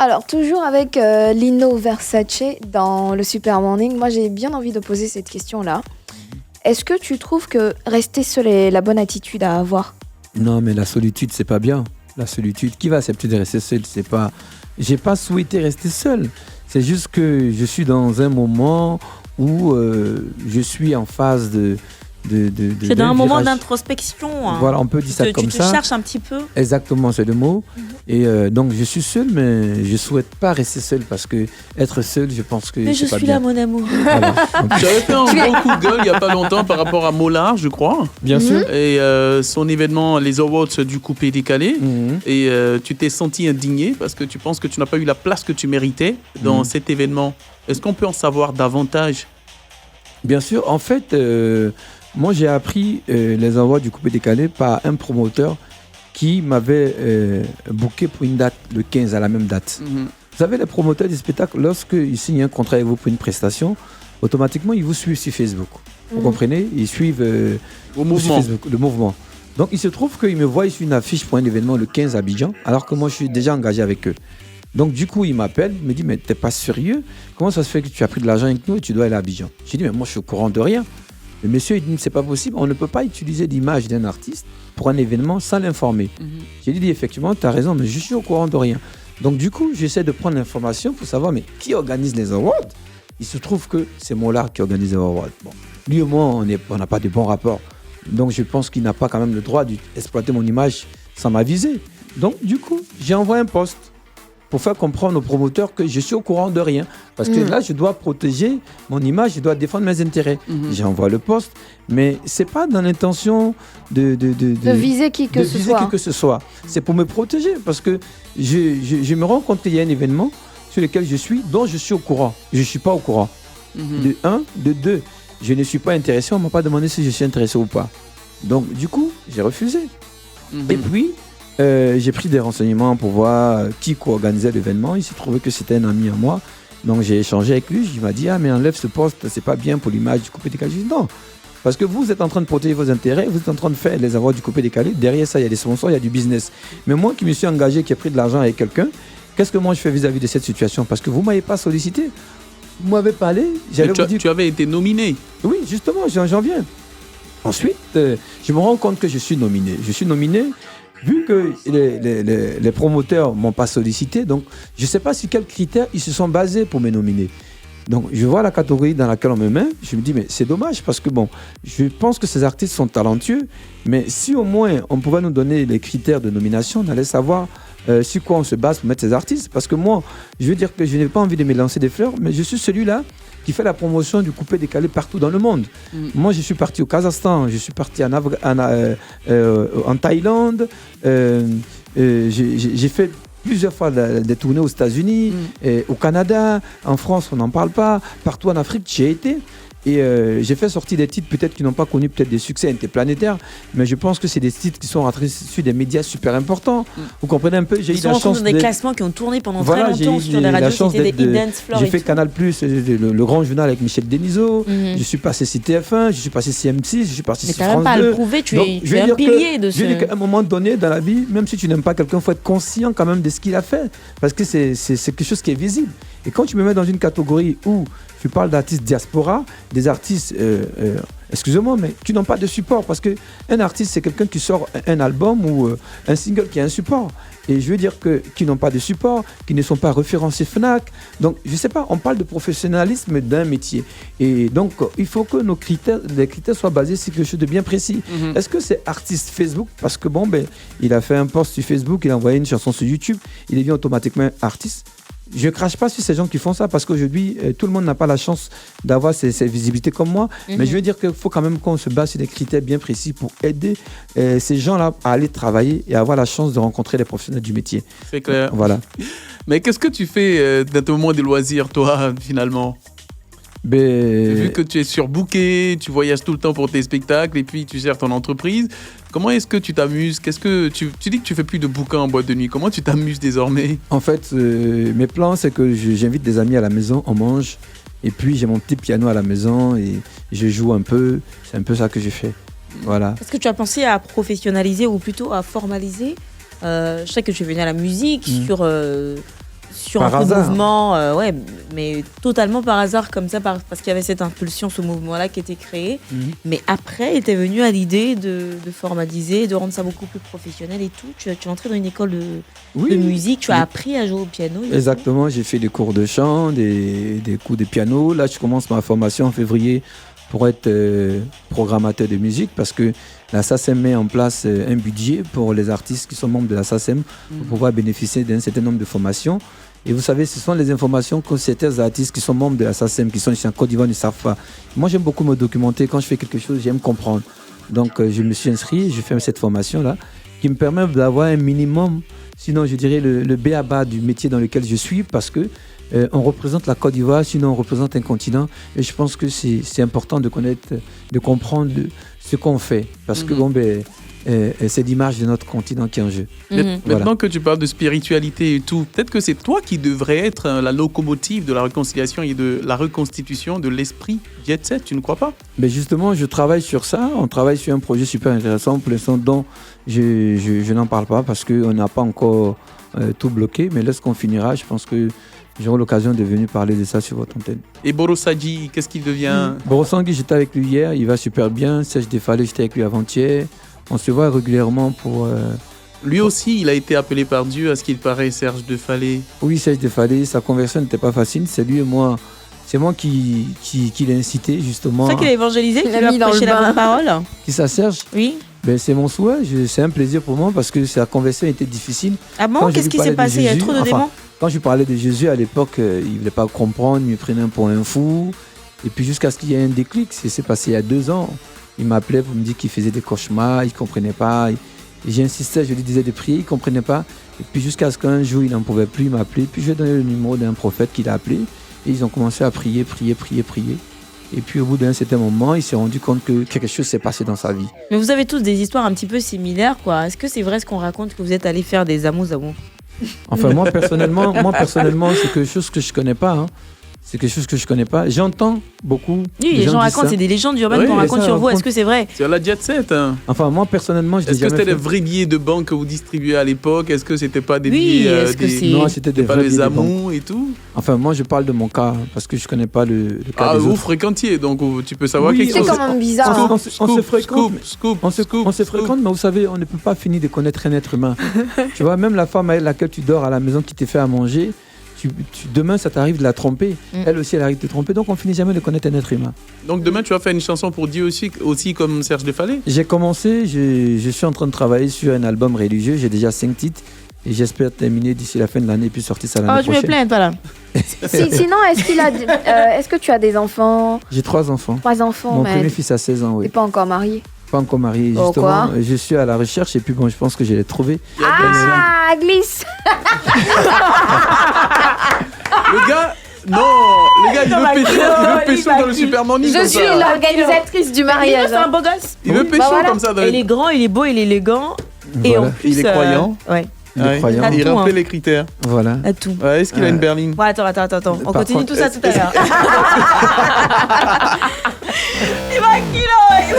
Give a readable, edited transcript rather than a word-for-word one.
Alors, toujours avec Lino Versace dans le Super Morning, moi j'ai bien envie de poser cette question-là. Est-ce que tu trouves que rester seul est la bonne attitude à avoir? Non, mais la solitude, c'est pas bien. La solitude, qui va accepter de rester seul? C'est pas... J'ai pas souhaité rester seul. C'est juste que je suis dans un moment où je suis en phase C'est dans un moment d'introspection. Hein. Voilà, on peut dire ça comme ça. Tu cherches un petit peu. Exactement, c'est le mot. Et donc, je suis seul, mais je ne souhaite pas rester seul parce que être seul, je pense que mais c'est pas je suis bien. là, mon amour. Voilà. J'avais fait un gros coup de gueule il n'y a pas longtemps par rapport à Mollard, je crois. Bien sûr. Et son événement, les Awards du coupé décalé. Et tu t'es senti indigné parce que tu penses que tu n'as pas eu la place que tu méritais dans cet événement. Est-ce qu'on peut en savoir davantage? Bien sûr. En fait, moi, j'ai appris les envois du coupé décalé par un promoteur qui m'avait booké pour une date, le 15 à la même date. Vous savez, les promoteurs des spectacles, lorsqu'ils signent un contrat avec vous pour une prestation, automatiquement, ils vous suivent sur Facebook. Vous comprenez? Ils suivent au mouvement. Sur Facebook, le mouvement. Donc, il se trouve qu'ils me voient sur une affiche pour un événement le 15 à Abidjan, alors que moi, je suis déjà engagé avec eux. Donc, du coup, il m'appelle, il me dit, mais t'es pas sérieux? Comment ça se fait que tu as pris de l'argent avec nous et tu dois aller à Abidjan? J'ai dit, mais moi, je suis au courant de rien. Le monsieur, il dit, c'est pas possible, on ne peut pas utiliser l'image d'un artiste pour un événement sans l'informer. J'ai dit, effectivement, tu as raison, mais je suis au courant de rien. Donc, du coup, j'essaie de prendre l'information pour savoir, mais qui organise les awards? Il se trouve que c'est Mollard qui organise les awards. Bon, lui et moi, on n'a pas de bons rapports. Donc, je pense qu'il n'a pas quand même le droit d'exploiter mon image sans m'aviser. Donc, du coup, j'ai envoyé un post pour faire comprendre aux promoteurs que je suis au courant de rien. Parce que là, je dois protéger mon image, je dois défendre mes intérêts. J'envoie le poste, mais ce n'est pas dans l'intention de viser qui que ce soit. C'est pour me protéger, parce que je me rends compte qu'il y a un événement sur lequel je suis, dont je suis au courant. Je ne suis pas au courant. De un, de deux, je ne suis pas intéressé, on ne m'a pas demandé si je suis intéressé ou pas. Donc, du coup, j'ai refusé. Et puis, j'ai pris des renseignements pour voir qui co-organisait l'événement. Il s'est trouvé que c'était un ami à moi. Donc j'ai échangé avec lui. Il m'a dit, ah mais enlève ce poste, c'est pas bien pour l'image du coupé décalé. J'ai dit non. Parce que vous êtes en train de protéger vos intérêts, vous êtes en train de faire les avoirs du coupé décalé. Derrière ça, il y a des sponsors, il y a du business. Mais moi qui me suis engagé, qui ai pris de l'argent avec quelqu'un, qu'est-ce que moi je fais vis-à-vis de cette situation? Parce que vous ne m'avez pas sollicité. Vous m'avez parlé. Tu avais été nominé. Oui, justement, j'en viens. Ensuite, je me rends compte que je suis nominé. Je suis nominé. Vu que les promoteurs ne m'ont pas sollicité, donc je ne sais pas sur quels critères ils se sont basés pour me nominer. Donc je vois la catégorie dans laquelle on me met, je me dis mais c'est dommage parce que bon, je pense que ces artistes sont talentueux, mais si au moins on pouvait nous donner les critères de nomination, on allait savoir sur quoi on se base pour mettre ces artistes. Parce que moi, je veux dire que je n'ai pas envie de me lancer des fleurs, mais je suis celui-là qui fait la promotion du coupé décalé partout dans le monde. Moi, je suis parti au Kazakhstan, je suis parti en Thaïlande, j'ai fait plusieurs fois des tournées aux États-Unis, au Canada, en France, on n'en parle pas, partout en Afrique, j'y ai été. Et j'ai fait sortir des titres peut-être qui n'ont pas connu peut-être des succès interplanétaires, mais je pense que c'est des titres qui sont rentrés sur des médias super importants. Vous comprenez un peu? J'ai eu la chance des classements qui ont tourné pendant très longtemps sur les radios, c'était des Dance Floor. J'ai fait Canal+, le grand journal avec Michel Denisot, je suis passé sur TF1, je suis passé sur M6, je suis passé sur France 2. Mais tu n'as même pas à le prouver, tu es un pilier de ce... Je veux dire qu'à un moment donné dans la vie, même si tu n'aimes pas quelqu'un, il faut être conscient quand même de ce qu'il a fait, parce que c'est quelque chose qui est visible. Et quand tu me mets dans une catégorie où tu parles d'artistes diaspora, des artistes, excusez-moi, mais qui n'ont pas de support. Parce qu'un artiste, c'est quelqu'un qui sort un album ou un single qui a un support. Et je veux dire qui n'ont pas de support, qui ne sont pas référencés FNAC. Donc, je ne sais pas, on parle de professionnalisme d'un métier. Et donc, il faut que les critères soient basés sur quelque chose de bien précis. Est-ce que c'est artiste Facebook? Parce que bon, il a fait un post sur Facebook, il a envoyé une chanson sur YouTube, il devient automatiquement artiste. Je ne crache pas sur ces gens qui font ça parce qu'aujourd'hui, tout le monde n'a pas la chance d'avoir ces visibilités comme moi. Mais je veux dire qu'il faut quand même qu'on se base sur des critères bien précis pour aider ces gens-là à aller travailler et avoir la chance de rencontrer les professionnels du métier. C'est clair. Voilà. Mais qu'est-ce que tu fais dans ton moment de loisirs, toi, finalement? Vu que tu es surbooké, tu voyages tout le temps pour tes spectacles et puis tu gères ton entreprise, comment est-ce que tu t'amuses? Qu'est-ce que tu dis que tu fais plus de bouquins en boîte de nuit. Comment tu t'amuses désormais? En fait, mes plans, c'est que j'invite des amis à la maison, on mange, et puis j'ai mon petit piano à la maison et je joue un peu. C'est un peu ça que je fais. Voilà. Est-ce que tu as pensé à professionnaliser ou plutôt à formaliser? Je sais que tu es venu à la musique sur sur un mouvement, mais totalement par hasard comme ça, parce qu'il y avait cette impulsion, ce mouvement-là qui était créé. Mais après, était venu à l'idée de formaliser, de rendre ça beaucoup plus professionnel et tout. Tu es entré dans une école de musique, tu as appris à jouer au piano. Exactement, j'ai fait des cours de chant, des cours de piano. Là, je commence ma formation en février pour être programmateur de musique, parce que la SACEM met en place un budget pour les artistes qui sont membres de la SACEM pour pouvoir bénéficier d'un certain nombre de formations. Et vous savez, ce sont les informations que certains artistes qui sont membres de la SACEM, qui sont ici en Côte d'Ivoire, ne savent pas. Moi, j'aime beaucoup me documenter. Quand je fais quelque chose, j'aime comprendre. Donc, je me suis inscrit, je fais cette formation-là, qui me permet d'avoir un minimum, sinon je dirais le b.a.-ba du métier dans lequel je suis, parce que on représente la Côte d'Ivoire, sinon on représente un continent. Et je pense que c'est important de connaître, de comprendre ce qu'on fait. Parce que c'est l'image de notre continent qui est en jeu. Maintenant que tu parles de spiritualité et tout, peut-être que c'est toi qui devrais être la locomotive de la réconciliation et de la reconstitution de l'esprit Jet Set, tu ne crois pas? Mais justement, je travaille sur ça. On travaille sur un projet super intéressant pour l'instant dont je n'en parle pas parce qu'on n'a pas encore tout bloqué. Mais lorsqu'on finira, je pense que j'aurai l'occasion de venir parler de ça sur votre antenne. Et Borosadji, qu'est-ce qu'il devient? Borosadji, j'étais avec lui hier, il va super bien. Serge Defalé, j'étais avec lui avant-hier. On se voit régulièrement pour... Lui aussi, il a été appelé par Dieu, à ce qu'il paraît, Serge Defalé. Oui, Serge Defalé, sa conversion n'était pas facile. C'est lui et moi. C'est moi qui l'ai incité, justement. C'est ça qu'il a évangélisé, qui lui a prêché la bonne parole. Qui ça, Serge? Oui. Ben, c'est mon souhait. C'est un plaisir pour moi parce que sa conversion était difficile. Ah bon? Qu'est-ce qui s'est passé? Il y a trop de démons? Quand je parlais de Jésus à l'époque, il ne voulait pas comprendre, il me prenait pour un fou. Et puis jusqu'à ce qu'il y ait un déclic, c'est passé il y a 2 ans. Il m'appelait pour me dire qu'il faisait des cauchemars, il ne comprenait pas. Et j'insistais, je lui disais de prier, il ne comprenait pas. Et puis jusqu'à ce qu'un jour, il n'en pouvait plus, il m'a appelé. Puis je lui ai donné le numéro d'un prophète qu'il a appelé. Et ils ont commencé à prier. Et puis au bout d'un certain moment, il s'est rendu compte que quelque chose s'est passé dans sa vie. Mais vous avez tous des histoires un petit peu similaires, quoi. Est-ce que c'est vrai ce qu'on raconte, que vous êtes allés faire des amours? Enfin, moi personnellement, c'est quelque chose que je connais pas. Hein. C'est quelque chose que je connais pas. J'entends beaucoup. Oui, les gens racontent, c'est des légendes urbaines qu'on raconte sur vous. Est-ce que c'est vrai? Sur la Jet Set. Hein. Enfin, moi personnellement, je Est-ce que c'était des vrais billets de banque que vous distribuez à l'époque? Est-ce que c'était pas des billets Non, c'était des vrais billets de amours et tout. Enfin, moi, je parle de mon cas parce que je connais pas le cas des autres. Vous fréquentiez, donc tu peux savoir quelque chose. C'est quand même bizarre. On se fréquente, mais vous savez, on ne peut pas finir de connaître un être humain. Tu vois, même la femme avec laquelle tu dors à la maison qui te fait à manger. Demain, ça t'arrive de la tromper. Elle aussi, elle arrive de te tromper. Donc, on finit jamais de connaître un être humain. Donc, demain, tu vas faire une chanson pour Dieu aussi comme Serge Defalé? J'ai commencé. Je suis en train de travailler sur un album religieux. J'ai déjà 5 titres. Et j'espère terminer d'ici la fin de l'année et puis sortir ça l'année prochaine. Je me plains, toi, là. Sinon, est-ce que tu as des enfants? J'ai 3 enfants. 3 enfants, Mon premier fils a 16 ans, oui. T'es pas encore marié? Pas encore marié, justement. Je suis à la recherche et puis bon, je pense que je l'ai trouvé. Ah, glisse. Le gars, il veut pécho dans le Super Morning. Je suis l'organisatrice du mariage. C'est un beau gosse. Il veut pécho comme ça. Il est grand, il est beau, il est élégant. Et en plus, il est croyant. Ouais. Il remplit les critères. Voilà. À tout. Est-ce qu'il a une berline? Ouais, attends. On continue tout ça tout à l'heure. Il va kilo.